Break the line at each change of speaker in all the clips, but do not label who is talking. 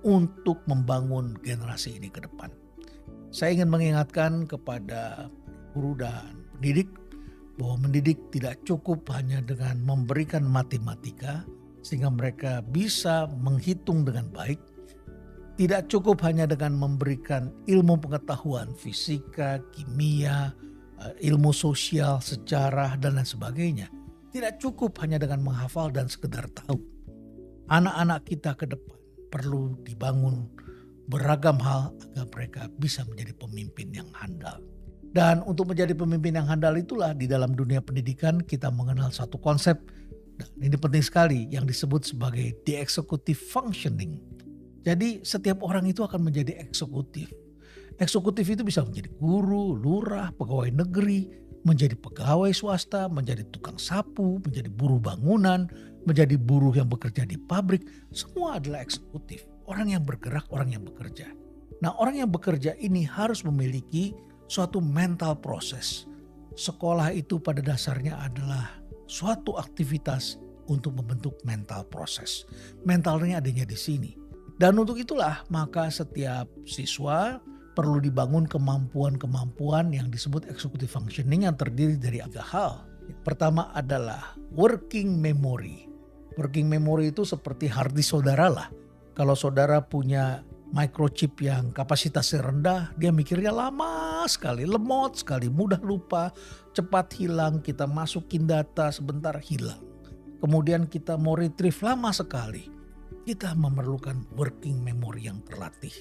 untuk membangun generasi ini ke depan. Saya ingin mengingatkan kepada guru dan pendidik bahwa mendidik tidak cukup hanya dengan memberikan matematika sehingga mereka bisa menghitung dengan baik. Tidak cukup hanya dengan memberikan ilmu pengetahuan fisika, kimia, ilmu sosial, sejarah dan lain sebagainya. Tidak cukup hanya dengan menghafal dan sekedar tahu. Anak-anak kita ke depan perlu dibangun beragam hal agar mereka bisa menjadi pemimpin yang handal. Dan untuk menjadi pemimpin yang handal itulah di dalam dunia pendidikan kita mengenal satu konsep, dan ini penting sekali, yang disebut sebagai the executive functioning. Jadi setiap orang itu akan menjadi eksekutif. Eksekutif itu bisa menjadi guru, lurah, pegawai negeri, menjadi pegawai swasta, menjadi tukang sapu, menjadi buruh bangunan, menjadi buruh yang bekerja di pabrik. Semua adalah eksekutif. Orang yang bergerak, orang yang bekerja. Nah, orang yang bekerja ini harus memiliki suatu mental proses. Sekolah itu pada dasarnya adalah suatu aktivitas untuk membentuk mental proses. Mentalnya adanya di sini. Dan untuk itulah maka setiap siswa perlu dibangun kemampuan-kemampuan yang disebut executive functioning yang terdiri dari 3 hal. Yang pertama adalah working memory. Working memory itu seperti hard disk saudara lah. Kalau saudara punya microchip yang kapasitasnya rendah, dia mikirnya lama sekali, lemot sekali, mudah lupa, cepat hilang, kita masukin data sebentar hilang. Kemudian kita mau retrieve lama sekali. Kita memerlukan working memory yang terlatih.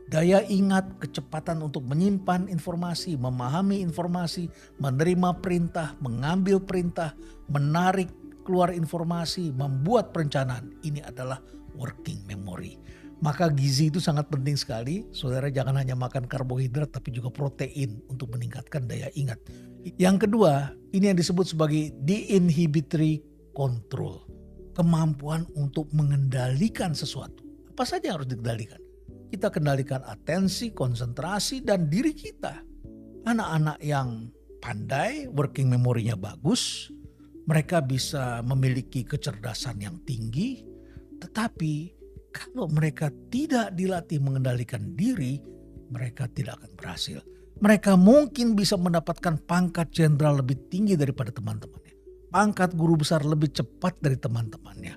Daya ingat, kecepatan untuk menyimpan informasi, memahami informasi, menerima perintah, mengambil perintah, menarik keluar informasi, membuat perencanaan. Ini adalah working memory. Maka gizi itu sangat penting sekali. Saudara jangan hanya makan karbohidrat tapi juga protein untuk meningkatkan daya ingat. Yang kedua, ini yang disebut sebagai de-inhibitory control. Kemampuan untuk mengendalikan sesuatu. Apa saja yang harus dikendalikan? Kita kendalikan atensi, konsentrasi, dan diri kita. Anak-anak yang pandai, working memory-nya bagus, mereka bisa memiliki kecerdasan yang tinggi, tetapi kalau mereka tidak dilatih mengendalikan diri, mereka tidak akan berhasil. Mereka mungkin bisa mendapatkan pangkat jenderal lebih tinggi daripada teman-temannya. Pangkat guru besar lebih cepat dari teman-temannya.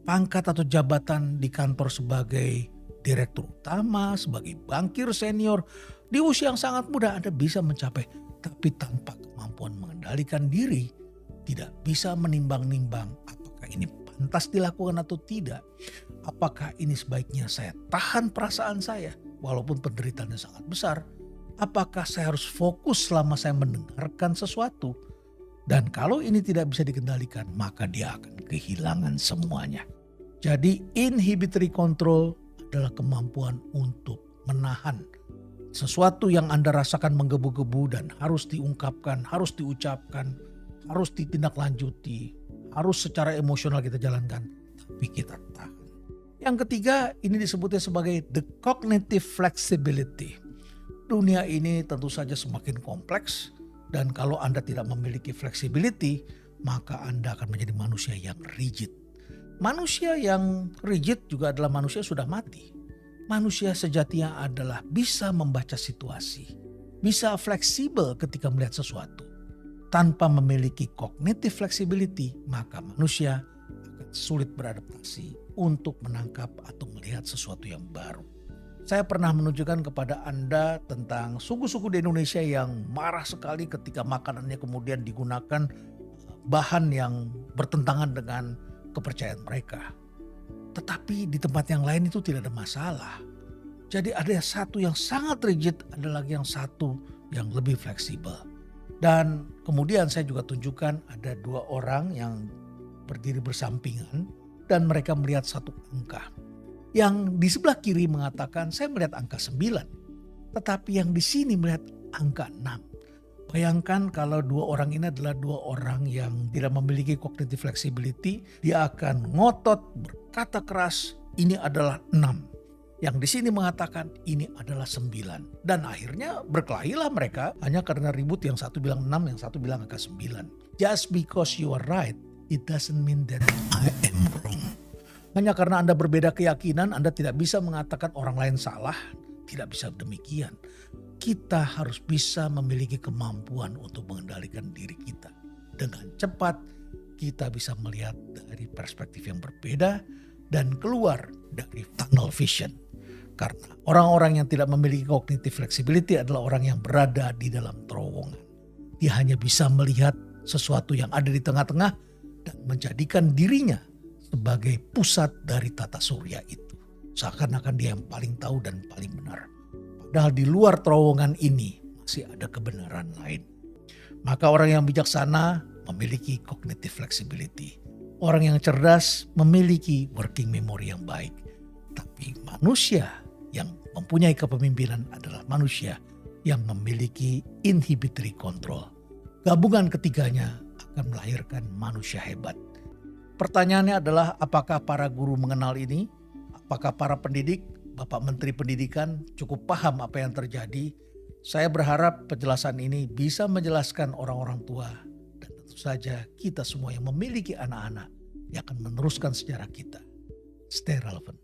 Pangkat atau jabatan di kantor sebagai direktur utama, sebagai bankir senior. Di usia yang sangat muda Anda bisa mencapai. Tapi tanpa kemampuan mengendalikan diri, tidak bisa menimbang-nimbang apakah ini pantas dilakukan atau tidak. Apakah ini sebaiknya saya tahan perasaan saya walaupun penderitaannya sangat besar. Apakah saya harus fokus selama saya mendengarkan sesuatu. Dan kalau ini tidak bisa dikendalikan, maka dia akan kehilangan semuanya. Jadi inhibitory control adalah kemampuan untuk menahan sesuatu yang Anda rasakan menggebu-gebu dan harus diungkapkan, harus diucapkan, harus ditindaklanjuti, harus secara emosional kita jalankan, tapi kita tahan. Yang ketiga, ini disebutnya sebagai the cognitive flexibility. Dunia ini tentu saja semakin kompleks. Dan kalau Anda tidak memiliki flexibility, maka Anda akan menjadi manusia yang rigid. Manusia yang rigid juga adalah manusia sudah mati. Manusia sejatinya adalah bisa membaca situasi, bisa fleksibel ketika melihat sesuatu. Tanpa memiliki cognitive flexibility, maka manusia akan sulit beradaptasi untuk menangkap atau melihat sesuatu yang baru. Saya pernah menunjukkan kepada Anda tentang suku-suku di Indonesia yang marah sekali ketika makanannya kemudian digunakan bahan yang bertentangan dengan kepercayaan mereka. Tetapi di tempat yang lain itu tidak ada masalah. Jadi ada satu yang sangat rigid, ada lagi yang satu yang lebih fleksibel. Dan kemudian saya juga tunjukkan ada 2 orang yang berdiri bersampingan dan mereka melihat satu angka. Yang di sebelah kiri mengatakan saya melihat angka 9. Tetapi yang di sini melihat angka 6. Bayangkan kalau 2 orang ini adalah 2 orang yang tidak memiliki cognitive flexibility. Dia akan ngotot, berkata keras, ini adalah 6. Yang di sini mengatakan ini adalah 9. Dan akhirnya berkelahilah mereka hanya karena ribut, yang satu bilang 6, yang satu bilang angka 9. Just because you are right, it doesn't mean that I am wrong. Hanya karena Anda berbeda keyakinan, Anda tidak bisa mengatakan orang lain salah. Tidak bisa demikian. Kita harus bisa memiliki kemampuan untuk mengendalikan diri kita. Dengan cepat kita bisa melihat dari perspektif yang berbeda dan keluar dari tunnel vision. Karena orang-orang yang tidak memiliki cognitive flexibility adalah orang yang berada di dalam terowongan. Dia hanya bisa melihat sesuatu yang ada di tengah-tengah dan menjadikan dirinya sebagai pusat dari tata surya itu. Seakan-akan dia yang paling tahu dan paling benar. Padahal di luar terowongan ini masih ada kebenaran lain. Maka orang yang bijaksana memiliki cognitive flexibility. Orang yang cerdas memiliki working memory yang baik. Tapi manusia yang mempunyai kepemimpinan adalah manusia yang memiliki inhibitory control. Gabungan ketiganya akan melahirkan manusia hebat. Pertanyaannya adalah apakah para guru mengenal ini? Apakah para pendidik, Bapak Menteri Pendidikan cukup paham apa yang terjadi? Saya berharap penjelasan ini bisa menjelaskan orang-orang tua dan tentu saja kita semua yang memiliki anak-anak yang akan meneruskan sejarah kita. Stay relevant.